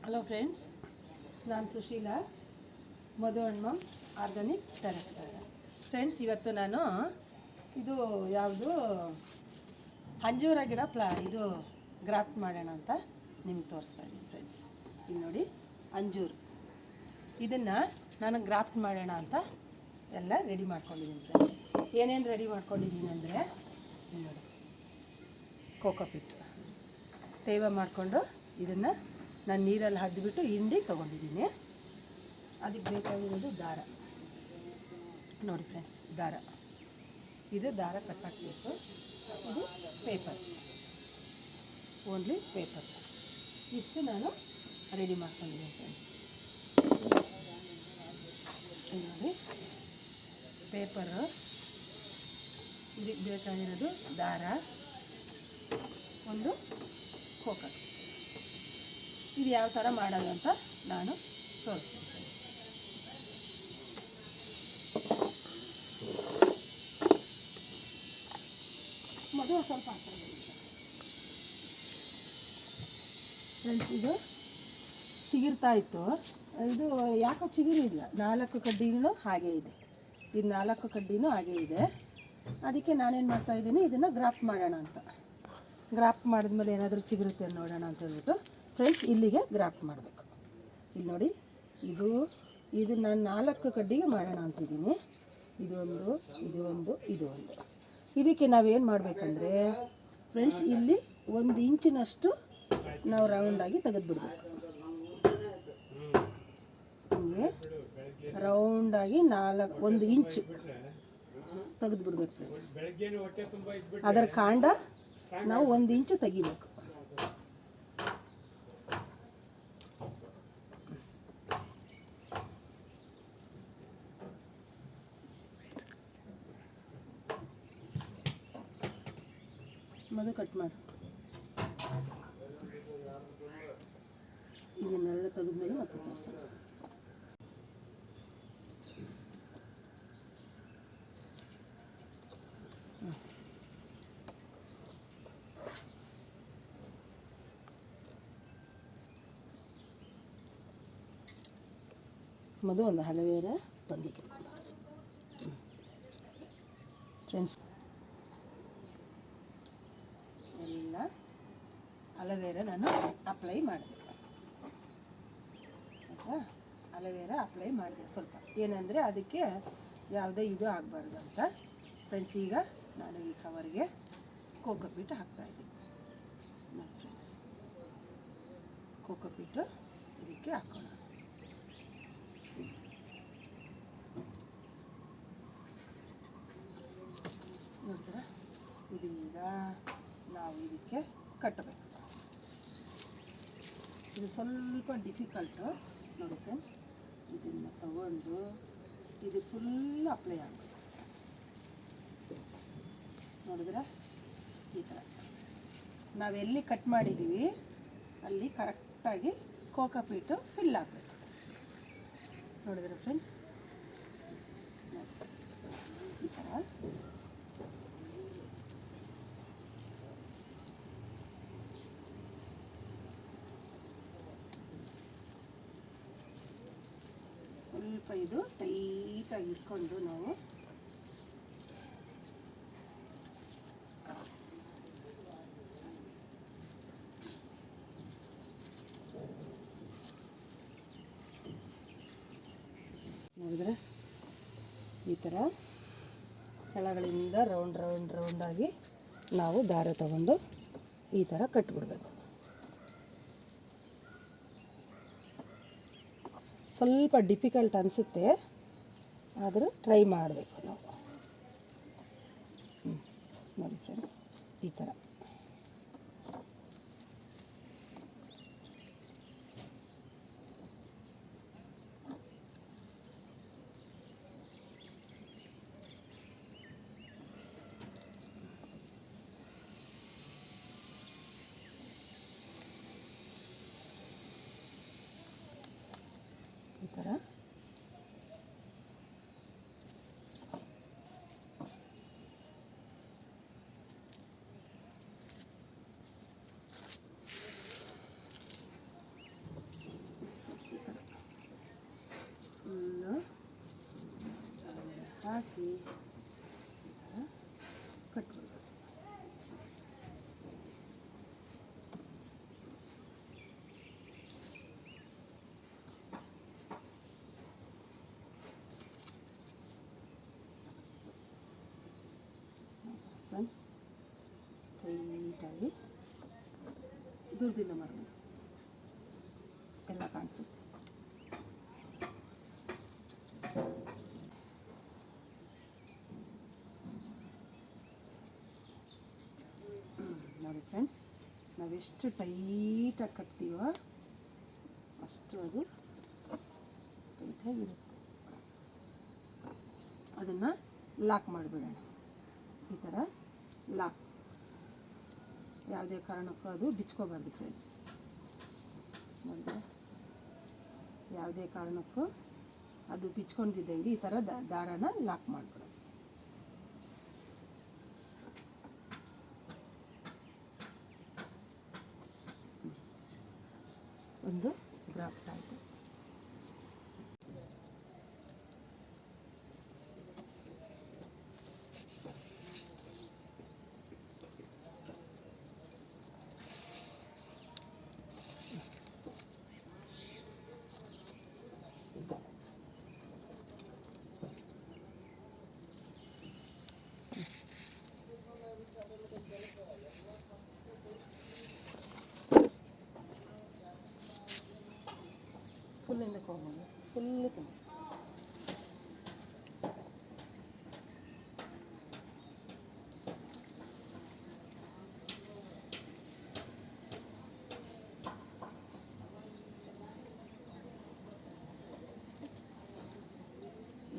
Hello friends, ನಾನು ಸುಶೀಲಾ, ಮಧು ಹಣ್ಮಮ್ organic terrace garden. Friends, ಇವತ್ತು ನಾನು ಇದು ಯಾವುದು ಅಂಜೂರ ಗಿಡ ಇದು ಗ್ರಾಫ್ಟ್ ಮಾಡೋಣ ಅಂತ ನಿಮಗೆ ತೋರಿಸ್ತಾ ಇದ್ದೀನಿ. ಫ್ರೆಂಡ್ಸ್, ಇಲ್ಲಿ ನೋಡಿ, ಅಂಜೂರು ಇದನ್ನು ನಾನು ಗ್ರಾಫ್ಟ್ ಮಾಡೋಣ ಅಂತ ಎಲ್ಲ ರೆಡಿ ಮಾಡ್ಕೊಂಡಿದ್ದೀನಿ. ಫ್ರೆಂಡ್ಸ್, ಏನೇನು ರೆಡಿ ಮಾಡ್ಕೊಂಡಿದ್ದೀನಿ ಅಂದರೆ ನೋಡಿ, ಕೋಕೋಪಿಟ್ ತೇವ ಮಾಡಿಕೊಂಡು ಇದನ್ನು ನಾನು ನೀರಲ್ಲಿ ಹದ್ದುಬಿಟ್ಟು ಹಿಂಡಿ ತೊಗೊಂಡಿದ್ದೀನಿ. ಅದಕ್ಕೆ ಬೇಕಾಗಿರೋದು ದಾರ ನೋಡಿ ಫ್ರೆಂಡ್ಸ್, ಇದು ದಾರ ಕಟ್ಟಾಕಬೇಕು. ಇದು ಪೇಪರ್, ಓನ್ಲಿ ಪೇಪರ್. ಇಷ್ಟು ನಾನು ರೆಡಿ ಮಾಡ್ಕೊಂಡಿದ್ದೀನಿ ಫ್ರೆಂಡ್ಸ್. ನೋಡಿ, ಪೇಪರು, ಇದಕ್ಕೆ ಬೇಕಾಗಿರೋದು ದಾರ, ಒಂದು ಕೋಕೋ. ಇದು ಯಾವ ಥರ ಮಾಡೋದು ಅಂತ ನಾನು ತೋರಿಸ್ತೀನಿ ಫ್ರೆಂಡ್ಸ್. ಮೊದಲು ಸ್ವಲ್ಪ ಹಾಕ್ತಾರೆ ಫ್ರೆಂಡ್ಸ್. ಇದು ಚಿಗಿರ್ತಾ ಇತ್ತು, ಇದು ಯಾಕೋ ಚಿಗುರಿಲ್ಲ. 4 ಕಡ್ಡಿಗಳು ಹಾಗೇ ಇದೆ, ಇದು 4 ಕಡ್ಡಿನೂ ಹಾಗೇ ಇದೆ. ಅದಕ್ಕೆ ನಾನೇನು ಮಾಡ್ತಾಯಿದ್ದೀನಿ, ಇದನ್ನು ಗ್ರಾಫ್ಟ್ ಮಾಡೋಣ ಅಂತ. ಗ್ರಾಫ್ಟ್ ಮಾಡಿದ್ಮೇಲೆ ಏನಾದರೂ ಚಿಗುರುತ್ತೆ ನೋಡೋಣ ಅಂತ ಹೇಳ್ಬಿಟ್ಟು ಫ್ರೆಂಡ್ಸ್ ಇಲ್ಲಿಗೆ ಗ್ರಾಫ್ಟ್ ಮಾಡಬೇಕು. ಇಲ್ಲಿ ನೋಡಿ, ಇದು ನಾನು 4 ಕಡ್ಡಿಗೆ ಮಾಡೋಣ ಅಂತಿದ್ದೀನಿ. ಇದು ಒಂದು. ಇದಕ್ಕೆ ನಾವೇನು ಮಾಡಬೇಕಂದ್ರೆ ಫ್ರೆಂಡ್ಸ್, ಇಲ್ಲಿ 1 ಇಂಚಿನಷ್ಟು ನಾವು ರೌಂಡಾಗಿ ತೆಗೆದುಬಿಡ್ಬೇಕು. ಹೀಗೆ ರೌಂಡಾಗಿ 1 ಇಂಚು ತೆಗೆದುಬಿಡ್ಬೇಕು ಫ್ರೆಂಡ್ಸ್. ಅದರ ಕಾಂಡ ನಾವು 1 ಇಂಚು ತೆಗಿಬೇಕು. ಮದು ಕಟ್ ಮಾಡಿ ಇದನ್ನೆಲ್ಲ ತೆಗೆದ್ಮೇಲೆ ಮತ್ತೆ ತೋರಿಸೋಣ. ಮದು ಒಂದು ಹಲವೇರ ತಂದಿಕ್ಕೆ ಫ್ರೆಂಡ್ಸ್. ಎಲ್ಲ ಅಲವೇರ ನಾನು ಅಪ್ಲೈ ಮಾಡಬೇಕು. ಆಯಿತಾ, ಅಲವೇರ ಅಪ್ಲೈ ಮಾಡಿದೆ ಸ್ವಲ್ಪ, ಏನಂದರೆ ಅದಕ್ಕೆ ಯಾವುದೇ ಇದು ಆಗಬಾರ್ದು ಅಂತ. ಫ್ರೆಂಡ್ಸ್, ಈಗ ನಾನು ಈ ಕವರ್ಗೆ ಕೋಕೋಪೀಟ್ ಹಾಕ್ತಾಯಿದ್ದೀನಿ ನೋಡಿ ಫ್ರೆಂಡ್ಸ್. ಕೋಕೋಪೀಟು ಇದಕ್ಕೆ ಹಾಕೋಣ. ನೋಡಿದ್ರೆ ಇದೀಗ ನಾವು ಇದಕ್ಕೆ ಕಟ್ಟಬೇಕು. ಇದು ಸ್ವಲ್ಪ ಡಿಫಿಕಲ್ಟು ನೋಡಿ ಫ್ರೆಂಡ್ಸ್. ಇದನ್ನು ತಗೊಂಡು ಇದು ಫುಲ್ ಅಪ್ಲೈ ಆಗಬೇಕು. ನೋಡಿದ್ರೆ ಈ ಥರ ನಾವೆಲ್ಲಿ ಕಟ್ ಮಾಡಿದ್ದೀವಿ ಅಲ್ಲಿ ಕರೆಕ್ಟಾಗಿ ಕೋಕೋಪೀಟು ಫಿಲ್ ಆಗಬೇಕು. ನೋಡಿದ್ರೆ ಫ್ರೆಂಡ್ಸ್, ಈ ಥರ ಸ್ವಲ್ಪ ಇದು ಟೈಟಾಗಿ ಇಟ್ಕೊಂಡು ನಾವು ನೋಡಿದ್ರೆ ಈ ಥರ ಕೆಳಗಳಿಂದ ರೌಂಡಾಗಿ ನಾವು ದಾರ ತಗೊಂಡು ಈ ಥರ ಕಟ್ಟಿಬಿಡ್ಬೇಕು. ಸ್ವಲ್ಪ ಡಿಫಿಕಲ್ಟ್ ಅನಿಸುತ್ತೆ, ಆದರೂ ಟ್ರೈ ಮಾಡಬೇಕು ನಾವು. ನೋಡಿ ಫ್ರೆಂಡ್ಸ್, ಈ ಥರ ಹಾಕಿ ಈ ಥರ ಕಟ್ಬಿಡೋದು. ಫ್ರೆಂಡ್ಸ್, ಟೈಟಾಗಿ ದೂರದಿಂದ ಮಾಡ್ಬೋದು, ಎಲ್ಲ ಕಾಣಿಸುತ್ತೆ. ನೋಡಿ ಫ್ರೆಂಡ್ಸ್, ನಾವೆಷ್ಟು ಟೈಟಾಗಿ ಕಟ್ತೀವೋ ಅಷ್ಟು ಅದು ಟೈಟಾಗಿರುತ್ತೆ. ಅದನ್ನು ಲಾಕ್ ಮಾಡಿಬಿಡೋಣ. ಈ ಥರ ಲಾಕ್, ಯಾವುದೇ ಕಾರಣಕ್ಕೂ ಅದು ಬಿಚ್ಕೋಬಾರ್ದು ಫ್ರೆಂಡ್ಸ್. ನೋಡಿದ್ರೆ ಯಾವುದೇ ಕಾರಣಕ್ಕೂ ಅದು ಬಿಚ್ಕೊಂಡಿದ್ದಂಗೆ ಈ ಥರ ದಾರನ ಲಾಕ್ ಮಾಡಿಬಿಡೋದು. ಒಂದು ಗ್ರಾಫ್ಟ್ ಆಯಿತು. ಫುಲ್ಲಿಂದ ಹೋಗೋಣ, ಫುಲ್ಲು ಚೆನ್ನಾಗಿ.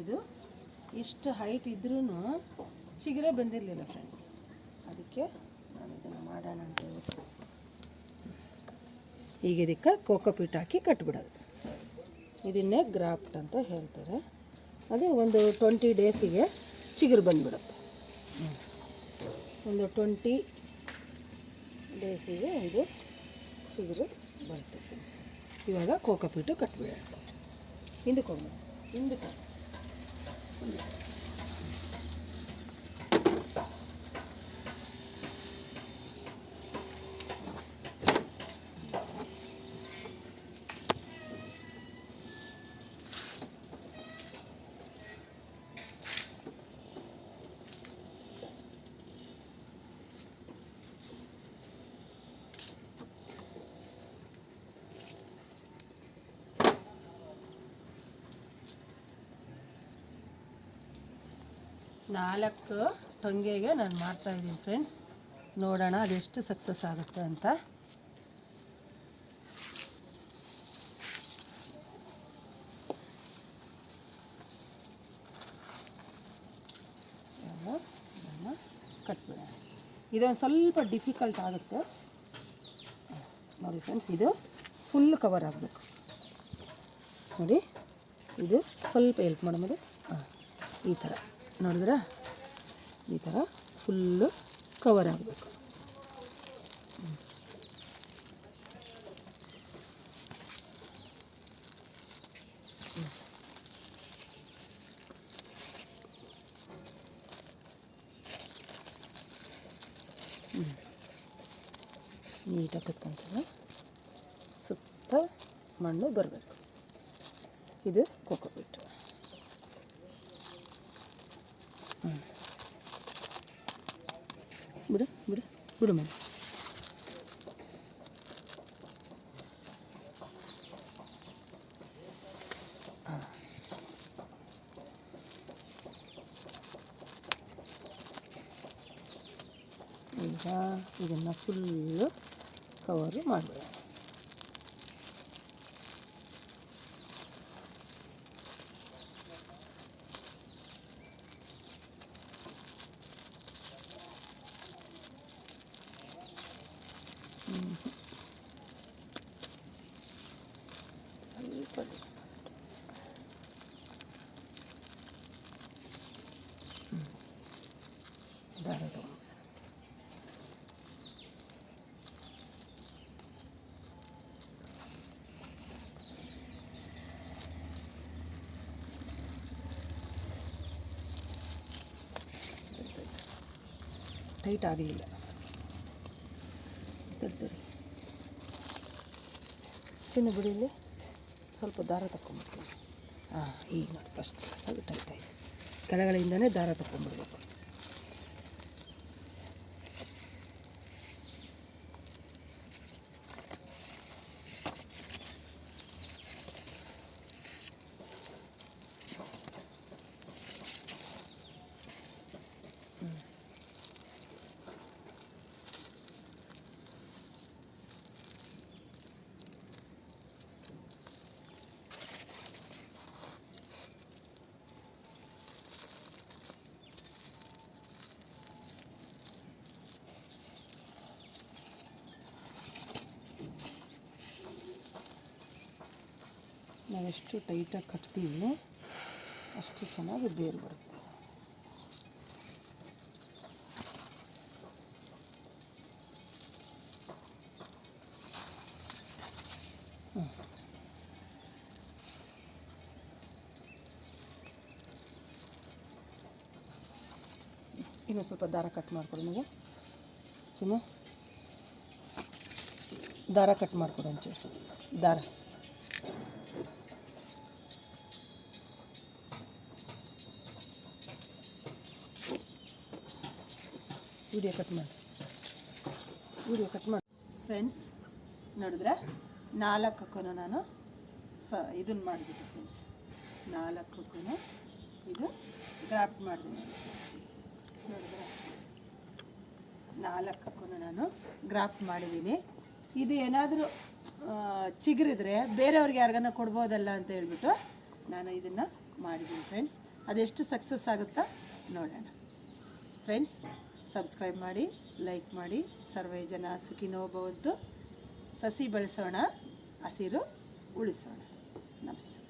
ಇದು ಇಷ್ಟು ಹೈಟ್ ಇದ್ರೂ ಚಿಗುರೇ ಬಂದಿರಲಿಲ್ಲ ಫ್ರೆಂಡ್ಸ್. ಅದಕ್ಕೆ ನಾನು ಇದನ್ನು ಮಾಡೋಣ ಅಂತ ಹೇಳ್ಬಿಟ್ಟು ಈಗ ಇದಕ್ಕೆ ಕೋಕೋಪೀಟ್ ಹಾಕಿ ಕಟ್ಬಿಡೋದು. ಇದನ್ನೇ ಗ್ರಾಫ್ಟ್ ಅಂತ ಹೇಳ್ತಾರೆ. ಅದು ಒಂದು 20 ಡೇಸಿಗೆ ಚಿಗುರು ಬಂದುಬಿಡುತ್ತೆ. ಒಂದು 20 ಡೇಸಿಗೆ ಒಂದು ಚಿಗುರು ಬರುತ್ತೆ ಫ್ರೆಂಡ್ಸ್. ಇವಾಗ ಕೋಕೋಪೀಟು ಕಟ್ಬಿಡೋಣ. ಹಿಂದಕ್ಕೆ ಹೋಗೋಣ, ಹಿಂದಕ್ಕೆ ನಾಲ್ಕು ಟೊಂಗೆಗೆ ನಾನು ಮಾಡ್ತಾಯಿದ್ದೀನಿ ಫ್ರೆಂಡ್ಸ್. ನೋಡೋಣ ಅದೆಷ್ಟು ಸಕ್ಸಸ್ ಆಗುತ್ತೆ ಅಂತ. ಇದನ್ನು ಕಟ್ಬಿಡೋಣ. ಇದೊಂದು ಸ್ವಲ್ಪ ಡಿಫಿಕಲ್ಟ್ ಆಗುತ್ತೆ ನೋಡಿ ಫ್ರೆಂಡ್ಸ್. ಇದು ಫುಲ್ ಕವರ್ ಆಗಬೇಕು ನೋಡಿ. ಇದು ಸ್ವಲ್ಪ ಹೆಲ್ಪ್ ಮಾಡೋದು. ಈ ಥರ ನೋಡಿದ್ರೆ ಈ ಥರ ಫುಲ್ಲು ಕವರ್ ಆಗಬೇಕು. ನೀಟಾಗಿ ಕುತ್ಕೊಂತೀವಿ. ಸುತ್ತ ಮಣ್ಣು ಬರಬೇಕು. ಇದು ಕೋಕೋಪೀಟ್. ಬಿಡು ಬಿಡು ಬಿಡು ಮೇಲೆ. ಈಗ ಇದನ್ನು ಫುಲ್ಲು ಕವರು ಮಾಡಬೇಡ. ಸ್ವಲ್ಪ ದಾರ ತಗೊಂಡು ಟೈಟ್ ಆಗಲಿಲ್ಲ. ತಡಿ ಚಿನ್ನ ಬಿಡಿಲಿ ಸ್ವಲ್ಪ ದಾರ ತಗೊಂಡ್ಬಿಡ್ತೀನಿ. ಈಗ ನೋಡಿ ಫಸ್ಟ್ ಕ್ಲಾಸ್ ಅದು ಟೈಟ್ ಆಯಿತು. ಕೆಳಗಡೆಯಿಂದನೇ ದಾರ ತಗೊಂಡ್ಬಿಡ್ಬೇಕು. ನಾವೆಷ್ಟು ಟೈಟಾಗಿ ಕಟ್ತೀವಿ ಅಷ್ಟು ಚೆನ್ನಾಗಿ ಬೇರು ಬರುತ್ತೆ. ಇನ್ನು ಸ್ವಲ್ಪ ದಾರ ಕಟ್ ಮಾಡಿಕೊಡು ನನಗೆ ಚಿನ್ನ. ದಾರ ಕಟ್ ಮಾಡಿಕೊಡು ಒಂಚೂರು ದಾರ. ವಿಡಿಯೋ ಕಟ್ ಮಾಡಿ ಫ್ರೆಂಡ್ಸ್. ನೋಡಿದ್ರೆ 4ಕ್ಕೂ ನಾನು ಇದನ್ನು ಮಾಡಿಬಿಟ್ಟು ಫ್ರೆಂಡ್ಸ್, 4ಕ್ಕೂ ಇದು ಗ್ರಾಫ್ಟ್ ಮಾಡಿದ್ದೀನಿ. ನೋಡಿದ್ರೆ 4ಕ್ಕೂ ನಾನು ಗ್ರಾಫ್ಟ್ ಮಾಡಿದ್ದೀನಿ. ಇದು ಏನಾದರೂ ಚಿಗುರಿದ್ರೆ ಬೇರೆಯವ್ರಿಗೆ ಯಾರಿಗಾನ ಕೊಡ್ಬೋದಲ್ಲ ಅಂತ ಹೇಳ್ಬಿಟ್ಟು ನಾನು ಇದನ್ನು ಮಾಡಿದ್ದೀನಿ ಫ್ರೆಂಡ್ಸ್. ಅದೆಷ್ಟು ಸಕ್ಸಸ್ ಆಗುತ್ತಾ ನೋಡೋಣ ಫ್ರೆಂಡ್ಸ್. ಸಬ್ಸ್ಕ್ರೈಬ್ ಮಾಡಿ, ಲೈಕ್ ಮಾಡಿ. ಸರ್ವೇ ಜನ ಸುಖಿನೋ ಭವಂತು. ಸಸಿ ಬೆಳೆಸೋಣ, ಹಸಿರು ಉಳಿಸೋಣ. ನಮಸ್ತೆ.